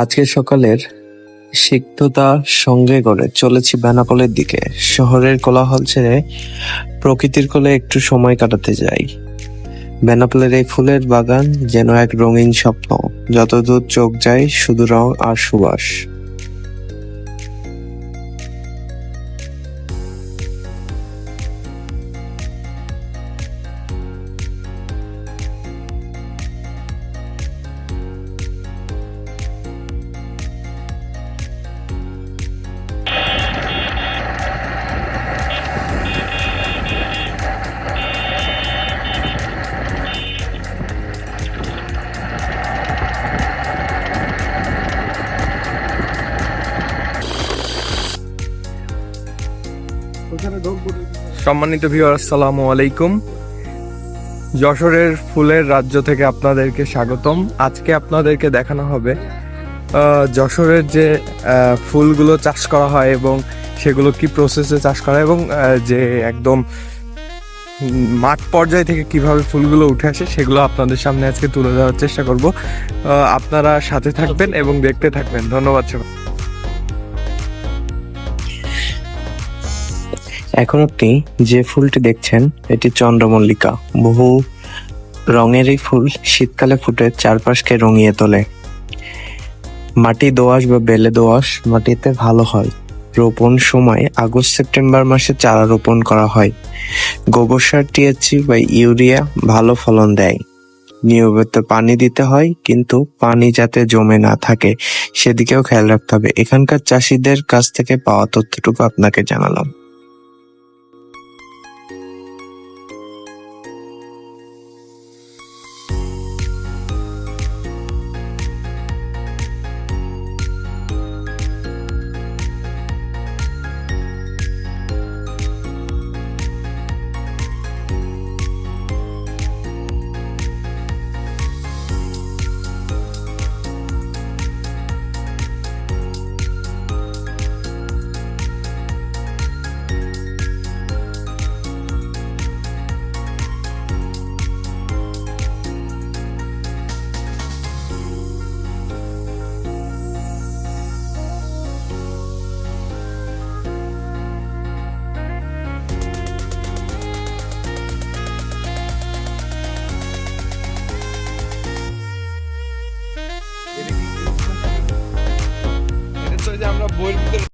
আজকে সকালের সিক্ততা সঙ্গে করে চলেছি বেনাপোলের দিকে। শহরের কোলাহল ছেড়ে প্রকৃতির কোলে একটু সময় কাটাতে যাই। বেনাপোলের এই ফুলের বাগান যেন এক রঙিন স্বপ্ন, যতদূর চোখ যায় শুধু রং আর সুবাস। সম্মানিত ভিউয়ার, আসসালামু আলাইকুম। যশোরের ফুলের রাজ্য থেকে আপনাদেরকে স্বাগতম। আজকে আপনাদেরকে দেখানো হবে যশোরের যে ফুলগুলো চাষ করা হয় এবং সেগুলো কি প্রসেসে চাষ করা হয় এবং যে একদম মাঠ পর্যায় থেকে কিভাবে ফুলগুলো উঠে আসে সেগুলো আপনাদের সামনে আজকে তুলে ধরার চেষ্টা করব। আপনারা সাথে থাকবেন এবং দেখতে থাকবেন। ধন্যবাদ সবাই। এখন আপনি যে ফুলটি দেখছেন এটি চন্দ্রমল্লিকা। বহু রঙের এই ফুল শীতকালে ফুটে চারপাশকে রঙিয়ে তোলে। মাটি দোআঁশ বা বেলে দোআঁশ মাটিতে ভালো হয়। রোপণ সময় আগস্ট সেপ্টেম্বর মাসে চারা রোপণ করা হয়। গোবর সার, টিএসসি বা ইউরিয়া ভালো ফলন দেয়। নিয়মিত পানি দিতে হয়, কিন্তু পানি যাতে জমে না থাকে সেদিকেও খেয়াল রাখতে হবে। এখানকার চাষিদের কাছ থেকে পাওয়া তথ্যটুকু আপনাকে জানালাম।